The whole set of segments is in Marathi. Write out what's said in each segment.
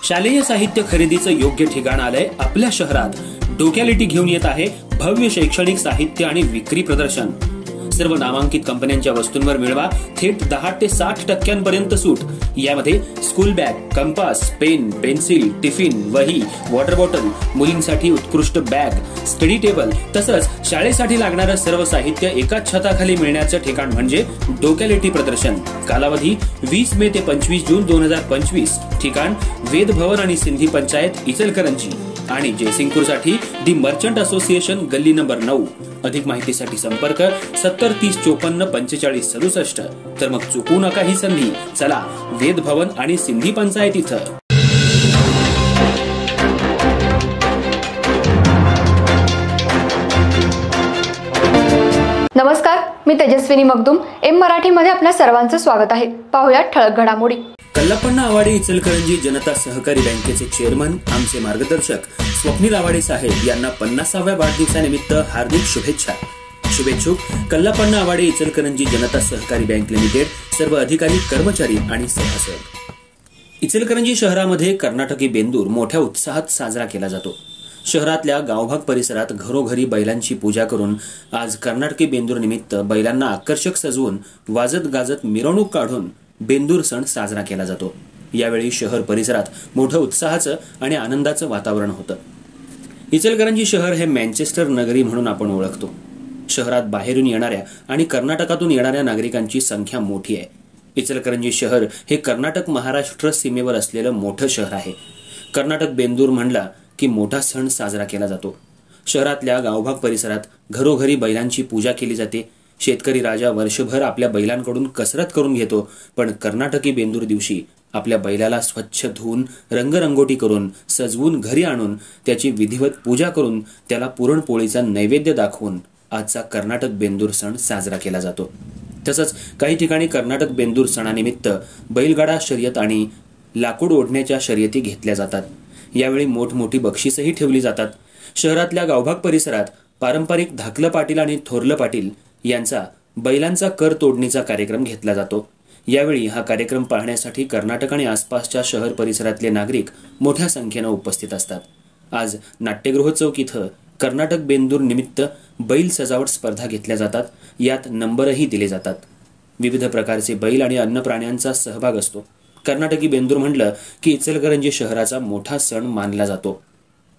शालेय साहित्य खरेदीचं योग्य ठिकाण आलंय आपल्या शहरात। डोक्यालिटी घेऊन येत आहे भव्य शैक्षणिक साहित्य आणि विक्री प्रदर्शन। सर्व नामांकित कंपन्यांच्या वस्तूंवर मिळवा थेट 10 ते 60% सूट। यामध्ये school bag, compass, pen, pencil, tiffin, वही, वॉटर बॉटल, मुलींसाठी उत्कृष्ट बॅग, स्टडी टेबल तसंच शाळेसाठी लागणारं सर्व साहित्य एकाच छताखाली मिळण्याचं ठिकाण म्हणजे डोक्यालिटी प्रदर्शन। कालावधी 20 मे ते 25 जून 2025। ठिकाण वेद भवन आणि सिंधी पंचायत इचलकरंजी आणि जयसिंगपूरसाठी दी मर्चंट असोसिएशन गल्ली नंबर 9। अधिक माहितीसाठी संपर्क 70 30 54 45 67। तर मग चुकू नका ही संधी, चला वेद भवन आणि सिंधी पंचायत इथं। नमस्कार, मी तेजस्विनी मगदुम। एम मराठी मध्ये आपल्या सर्वांचं स्वागत आहे। पाहूयात ठळक घडामोडी। कल्लापण्णा आवाडे इचलकरंजी जनता सहकारी बँकेचे चेअरमन आमचे मार्गदर्शक स्वप्नील आवाडे साहेब यांना 50व्या वाढदिवसानिमित्त हार्दिक शुभेच्छा। शुभेच्छुक कल्लापण्णा आवाडे इचलकरंजी जनता सहकारी बँक लिमिटेड, सर्व अधिकारी, कर्मचारी आणि सभासद। इचलकरंजी शहरामध्ये कर्नाटकी बेंदूर मोठ्या उत्साहात साजरा केला जातो। शहरातल्या गावभाग परिसरात घरोघरी बैलांची पूजा करून आज कर्नाटकी बेंदूर निमित्त बैलांना आकर्षक सजवून वाजत गाजत मिरवणूक काढून बेंदूर सण साजरा केला जातो। यावेळी शहर परिसरात मोठं उत्साहाचं आणि आनंदाचं वातावरण होतं। इचलकरंजी शहर हे मँचेस्टर नगरी म्हणून आपण ओळखतो। शहरात बाहेरून येणाऱ्या आणि कर्नाटकातून येणाऱ्या नागरिकांची संख्या मोठी आहे। इचलकरंजी शहर हे कर्नाटक महाराष्ट्र सीमेवर असलेलं मोठं शहर आहे। कर्नाटक बेंदूर म्हणला की मोठा सण साजरा केला जातो। शहरातल्या गावभाग परिसरात घरोघरी बैलांची पूजा केली जाते। शेतकरी राजा वर्षभर आपल्या बैलांकडून कसरत करून घेतो, पण कर्नाटकी बेंदूर दिवशी आपल्या बैलाला स्वच्छ धुवून रंगरंगोटी करून सजवून घरी आणून त्याची विधिवत पूजा करून त्याला पुरणपोळीचा नैवेद्य दाखवून आजचा कर्नाटक बेंदूर सण साजरा केला जातो। तसंच काही ठिकाणी कर्नाटक बेंदूर सणानिमित्त बैलगाडा शर्यत आणि लाकूड ओढण्याच्या शर्यती घेतल्या जातात। यावेळी मोठमोठी बक्षीसही ठेवली जातात। शहरातल्या गावभाग परिसरात पारंपरिक धाकलं पाटील आणि थोरलं पाटील यांचा बैलांचा कर तोडणीचा कार्यक्रम घेतला जातो। यावेळी हा कार्यक्रम पाहण्यासाठी कर्नाटक आणि आसपासच्या शहर परिसरातले नागरिक मोठ्या संख्येनं उपस्थित असतात। आज नाट्यगृह चौक इथं कर्नाटक बेंदूर निमित्त बैल सजावट स्पर्धा घेतल्या जातात। यात नंबरही दिले जातात। विविध प्रकारचे बैल आणि अन्य प्राण्यांचा सहभाग असतो। कर्नाटकी बेंदूर म्हटलं की इचलकरंजी शहराचा मोठा सण मानला जातो।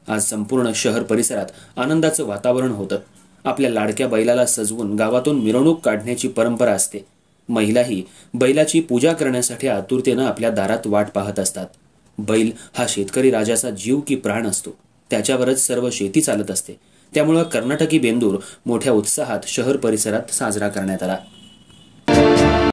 आज संपूर्ण शहर परिसरात आनंदाचं वातावरण होतं। आपल्या लाडक्या बैलाला सजवून गावातून मिरवणूक काढण्याची परंपरा असते। महिलाही बैलाची पूजा करण्यासाठी आतुरतेनं आपल्या दारात वाट पाहत असतात। बैल हा शेतकरी राजाचा जीव की प्राण असतो, त्याच्यावरच सर्व शेती चालत असते। त्यामुळे कर्नाटकी बेंदूर मोठ्या उत्साहात शहर परिसरात साजरा करण्यात आला।